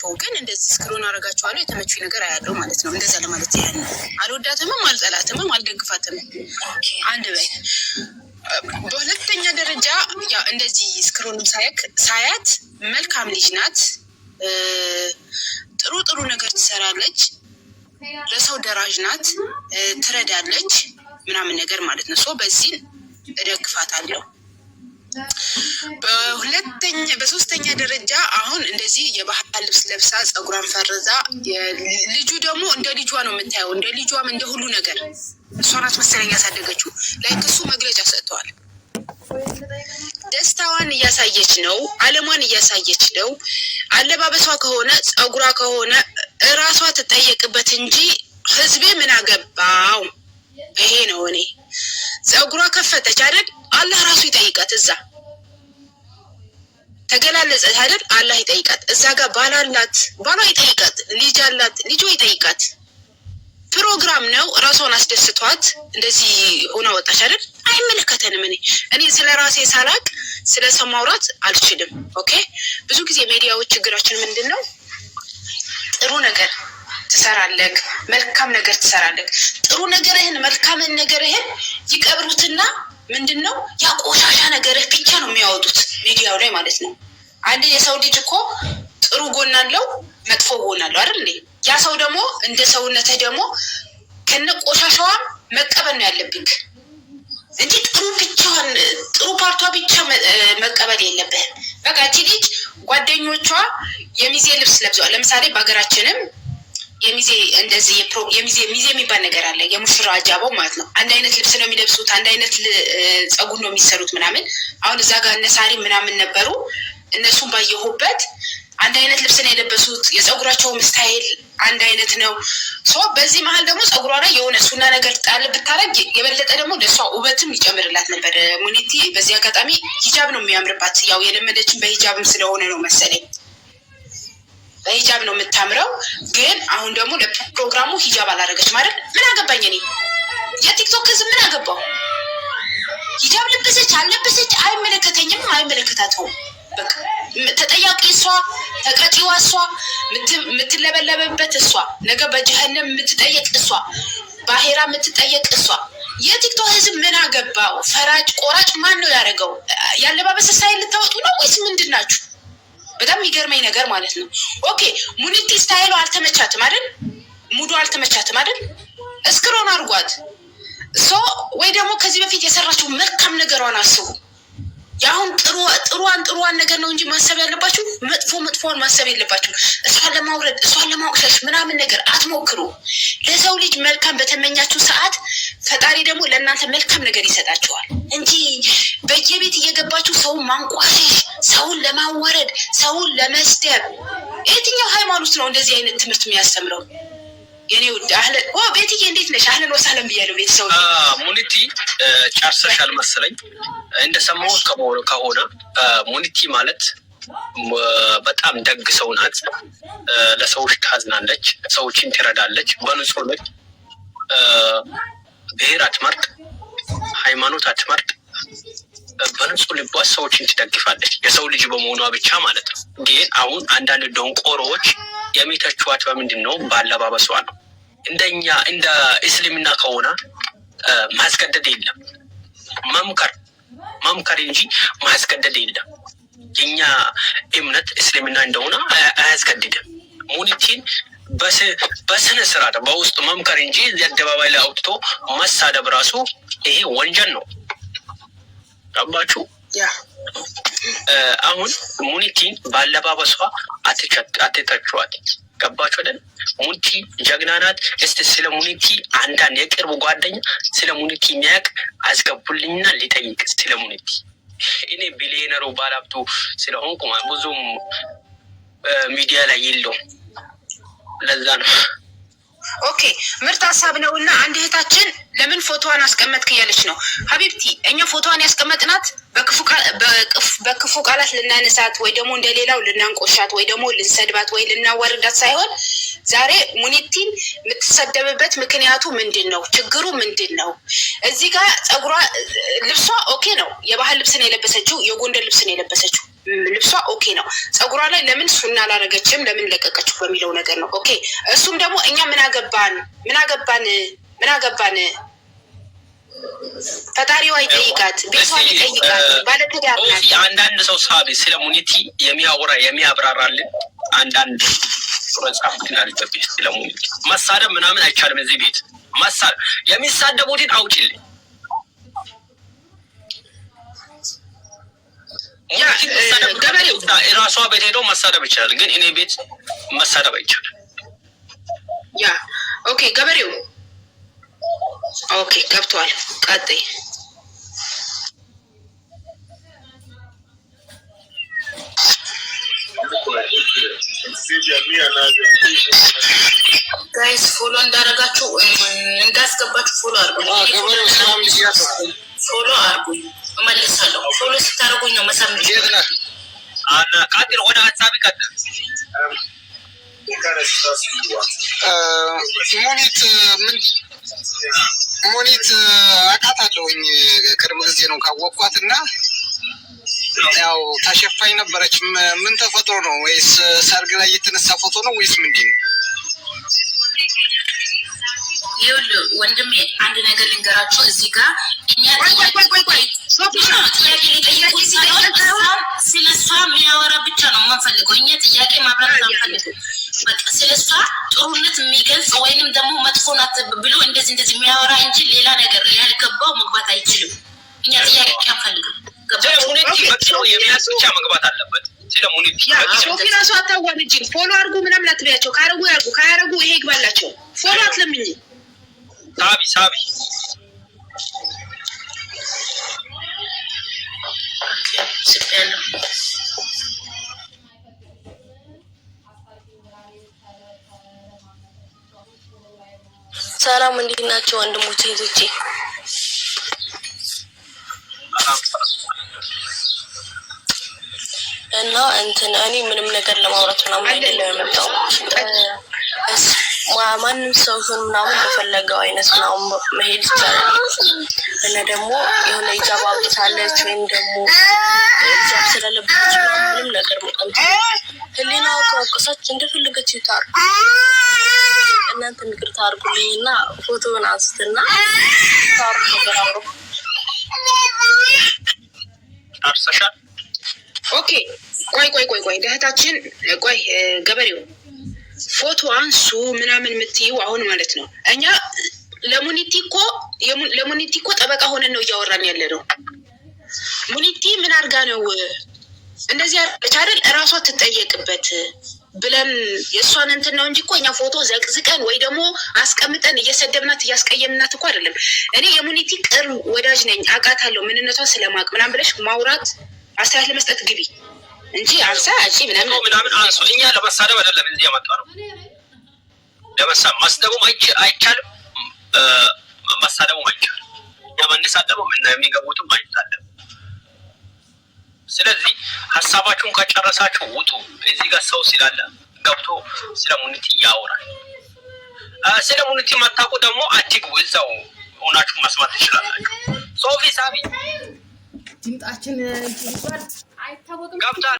አላነበው ግን እንደዚህ ስክሮን አረጋቸዋለሁ የተመቹኝ ነገር አያለው ማለት ነው። እንደዛ ለማለት ያህል ነው። አልወዳትምም፣ አልጠላትምም፣ አልደግፋትም። አንድ በይ። በሁለተኛ ደረጃ ያ እንደዚህ ስክሮንም ሳያት መልካም ልጅ ናት። ጥሩ ጥሩ ነገር ትሰራለች። ለሰው ደራጅ ናት። ትረዳለች ምናምን ነገር ማለት ነው። ሶ በዚህ እደግፋታለሁ። በሶስተኛ ደረጃ አሁን እንደዚህ የባህል ልብስ ለብሳ ጸጉሯን ፈርዛ ልጁ ደግሞ እንደ ልጇ ነው የምታየው። እንደ ልጇም እንደ ሁሉ ነገር እሷ ናት መሰለኝ ያሳደገችው። ላይክ እሱ መግለጫ ሰጥተዋል። ደስታዋን እያሳየች ነው። አለሟን እያሳየች ነው። አለባበሷ ከሆነ ጸጉሯ ከሆነ እራሷ ትጠየቅበት እንጂ ህዝቤ ምን አገባው? ይሄ ነው። እኔ ጸጉሯ ከፈተች አይደል? አላህ ራሱ ይጠይቃት። እዛ ተገላለጸች አይደል? አላህ ይጠይቃት። እዛ ጋር ባል አላት፣ ባሏ ይጠይቃት። ልጅ አላት፣ ልጇ ይጠይቃት። ፕሮግራም ነው። ራሷን አስደስቷት እንደዚህ ሆና ወጣች አይደል? አይመለከተንም። እኔ ስለ ራሴ ሳላቅ ስለ ሰው ማውራት አልችልም። ኦኬ። ብዙ ጊዜ ሚዲያዎች ችግራችን ምንድነው? ጥሩ ነገር ትሰራለህ፣ መልካም ነገር ትሰራለህ። ጥሩ ነገርህን መልካምን ነገርህን ይቀብሩትና ምንድነው ያ ቆሻሻ ነገርህ ብቻ ነው የሚያወጡት ሚዲያው ላይ ማለት ነው። አንድ የሰው ልጅ እኮ ጥሩ ጎን አለው፣ መጥፎ ጎን አለው አይደል እንዴ? ያ ሰው ደግሞ እንደ ሰውነትህ ደግሞ ከነ ቆሻሻዋ መቀበል ነው ያለብህ እንጂ ጥሩ ፓርቷ ብቻ መቀበል የለብህም። በቃ እቺ ልጅ ጓደኞቿ የሚዜ ልብስ ለብሰዋል። ለምሳሌ በሀገራችንም የሚዜ እንደዚህ የሚዜ የሚባል ነገር አለ። የሙሽራ አጃባው ማለት ነው። አንድ አይነት ልብስ ነው የሚለብሱት፣ አንድ አይነት ጸጉር ነው የሚሰሩት ምናምን። አሁን እዛ ጋር እነሳሪ ምናምን ነበሩ። እነሱም ባየሁበት አንድ አይነት ልብስ ነው የለበሱት። የጸጉራቸውም ስታይል አንድ አይነት ነው። በዚህ መሀል ደግሞ ጸጉሯ ላይ የሆነ ሱና ነገር ጣል ብታረግ የበለጠ ደግሞ ለእሷ ውበትም ይጨምርላት ነበር። ሙኒቲ በዚህ አጋጣሚ ሂጃብ ነው የሚያምርባት። ያው የለመደችን በሂጃብም ስለሆነ ነው መሰለኝ በሂጃብ ነው የምታምረው። ግን አሁን ደግሞ ለፕሮግራሙ ሂጃብ አላደረገች ማለት ምን አገባኝ እኔ? የቲክቶክ ህዝብ ምን አገባው? ሂጃብ ለበሰች አልለበሰች አይመለከተኝም፣ አይመለከታተውም። በቃ ተጠያቂ እሷ፣ ተቀጪዋ እሷ፣ የምትለበለበበት እሷ፣ ነገ በጀሃነም የምትጠየቅ እሷ፣ በአሄራ የምትጠየቅ እሷ። የቲክቶክ ህዝብ ምን አገባው? ፈራጭ ቆራጭ ማን ነው ያደረገው? ያለባበስ ስታይል ልታወጡ ነው ወይስ ምንድን ናችሁ? በጣም የሚገርመኝ ነገር ማለት ነው። ኦኬ ሙኒቲ ስታይሉ አልተመቻትም አይደል? ሙዱ አልተመቻትም አይደል? እስክሮን አርጓት ወይ ደግሞ ከዚህ በፊት የሰራችው መልካም ነገሯን አስቡ። ያሁን ጥሩዋን ነገር ነው እንጂ ማሰብ ያለባችሁ መጥፎን ማሰብ የለባችሁ። እሷን ለማውረድ እሷን ለማውሸሽ ምናምን ነገር አትሞክሩ። ለሰው ልጅ መልካም በተመኛችሁ ሰዓት ፈጣሪ ደግሞ ለእናንተ መልካም ነገር ይሰጣችኋል እንጂ በየቤት እየገባችሁ ሰውን ማንቋሸሽ፣ ሰውን ለማወረድ፣ ሰውን ለመስደብ የትኛው ሃይማኖት ነው እንደዚህ አይነት ትምህርት የሚያስተምረው? የኔ ውድ ቤትዬ እንዴት ነሽ? አህለን ወሳለን ብያለሁ። ቤተሰው ሙኒቲ ጨርሰሻል መሰለኝ። እንደሰማሁት ከሆነ ሙኒቲ ማለት በጣም ደግ ሰው ናት። ለሰዎች ታዝናለች፣ ሰዎችን ትረዳለች፣ በንጹህ ነች። ብሔር አትመርጥ፣ ሃይማኖት አትመርጥ። በንጹህ ልቧ ሰዎችን ትደግፋለች፣ የሰው ልጅ በመሆኗ ብቻ ማለት ነው። ግን አሁን አንዳንድ ደንቆሮዎች የሚተቿት በምንድን ነው? ባለባበሷ ነው። እንደኛ እንደ እስልምና ከሆነ ማስገደድ የለም፣ መምከር እንጂ ማስገደድ የለም። የኛ እምነት እስልምና እንደሆነ አያስገድድም። ሙኒቲን በስነ ስርዓት በውስጥ መምከር እንጂ አደባባይ ላይ አውጥቶ መሳደብ ራሱ ይሄ ወንጀል ነው። ገባችሁ? አሁን ሙኒቲን ባለባበሷ አትተቿት። ገባችሁ አይደል? ሙኒቲ ጀግና ናት። እስቲ ስለ ሙኒቲ አንዳንድ የቅርብ ጓደኛ ስለ ሙኒቲ የሚያውቅ አስገቡልኝና ሊጠይቅ ስለ ሙኒቲ። እኔ ቢሊየነሩ ባለሀብቱ ስለሆንኩ ብዙም ሚዲያ ላይ የለውም፣ ለዛ ነው። ኦኬ ምርጥ ሀሳብ ነው። እና አንድ እህታችን ለምን ፎቶዋን አስቀመጥክ እያለች ነው። ሀቢብቲ እኛ ፎቶዋን ያስቀመጥናት በክፉ ቃላት ልናነሳት ወይ ደግሞ እንደሌላው ልናንቆሻት ወይ ደግሞ ልንሰድባት ወይ ልናዋርዳት ሳይሆን ዛሬ ሙኒቲን የምትሰደብበት ምክንያቱ ምንድን ነው? ችግሩ ምንድን ነው? እዚህ ጋር ጸጉሯ ልብሷ ኦኬ ነው። የባህል ልብስ ነው የለበሰችው፣ የጎንደር ልብስ ነው የለበሰችው። ልብሷ ኦኬ ነው። ፀጉሯ ላይ ለምን ሱና አላረገችም ለምን ለቀቀችው በሚለው ነገር ነው። ኦኬ እሱም ደግሞ እኛ ምን አገባን ፈጣሪዋ ይጠይቃት፣ ቤቷን ይጠይቃት። ባለትዳር ናት። አንዳንድ ሰው ሳቢ ስለ ሙኒቲ የሚያብራራልን አንዳንድ ጻፍ ግን አልተበይ ስለ ሙኒቲ መሳደብ ምናምን አይቻልም። እዚህ ቤት መሳደብ የሚሳደቡትን አውጪልኝ። ገበሬው ራሷ ቤት ሄዶ መሳደብ ይችላል፣ ግን እኔ ቤት መሳደብ አይቻልም። ያ ኦኬ ገበሬው ኦኬ ገብቷል። ቀጥይ ጋይስ ፎሎ እንዳረጋችሁ እንዳስገባችሁ ፎሎ አድርጉኝ። ፎሎ አድርጉኝ እመልሳለሁ። ፎሎ ስታደርጉኝ ነው መሳም አና ቀጥል። ወደ ሀሳብ ቀጥል። ሙኒት አውቃታለሁኝ ቅርብ ጊዜ ነው ካወቅኳት እና ያው ተሸፋኝ ነበረች። ምን ተፈጥሮ ነው? ወይስ ሰርግ ላይ የተነሳ ፎቶ ነው ወይስ ምንድን ነው? ይኸውልህ ወንድሜ አንድ ነገር ልንገራችሁ። እዚህ ጋር ስለ እሷ የሚያወራ ብቻ ነው የምንፈልገው። እኛ ጥያቄ ማብራት አንፈልግም። በቃ ስለ እሷ ጥሩነት የሚገልጽ ወይንም ደግሞ መጥፎ ናት ብሎ እንደዚህ የሚያወራ እንጂ ሌላ ነገር ያልገባው መግባት አይችልም። እኛ ጥያቄ አንፈልግም። ሙኒቲ በቅሎ የሚያስ ብቻ መግባት አለበት። ስለ ሙኒቲ ሶፊ ራሱ አታዋርጅኝ። ፎሎ አድርጉ ምናምን አትበያቸው። ካረጉ ያርጉ፣ ካያረጉ ይሄ ይግባላቸው። ፎሎ አትለምኝ። ሳቢ ሰላም እንዴት ናቸው ወንድሞቼ እህቶቼ? እና እኔ ምንም ነገር ለማውራት ምናምን አይደለም የመጣው። ማንም ሰው ይሁን ምናምን በፈለገው አይነት ምናምን መሄድ ይቻላል። እና ደግሞ የሆነ ሂጃብ አብታለች ወይም ደግሞ ሂጃብ ስለለበሰች ምንም ነገር መጣንት ህሊናው ከወቀሰች እንደፈለገች ይታር። እናንተ ይቅርታ አድርጉልኝና ፎቶውን አንስትና ታር ነገር አውሩ አርሰሻል። ኦኬ ቆይ ደህታችን ቆይ ገበሬው ፎቶ አንሱ ምናምን የምትይው አሁን ማለት ነው። እኛ ለሙኒቲ እኮ ጠበቃ ሆነን ነው እያወራን ያለ ነው። ሙኒቲ ምን አድርጋ ነው እንደዚህ ያለች አይደል? እራሷ ትጠየቅበት ብለን የእሷን እንትን ነው እንጂ እኮ እኛ ፎቶ ዘቅዝቀን ወይ ደግሞ አስቀምጠን እየሰደብናት እያስቀየምናት እኮ አይደለም። እኔ የሙኒቲ ቅርብ ወዳጅ ነኝ፣ አውቃታለሁ ምንነቷን ስለማቅ ምናምን ብለሽ ማውራት አስተያየት ለመስጠት ግቢ እንጂ አንሳ እሺ ምናምን አንሱ። እኛ ለመሳደብ አይደለም እዚህ ያመጣነው። መስደቡም አይቻልም፣ መሳደቡም አይቻልም። የምንሳደበው እና የሚገቡትም አይታለም። ስለዚህ ሀሳባችሁን ከጨረሳችሁ ውጡ። እዚህ ጋር ሰው ስላለ ገብቶ ስለ ሙኒቲ ያወራል። ስለ ሙኒቲ ማታውቁ ደግሞ አትግቡ፣ እዛው ሆናችሁ መስማት ትችላላችሁ። ሶፊ ሳቢ ድምጣችን ይባል አይታወቅም።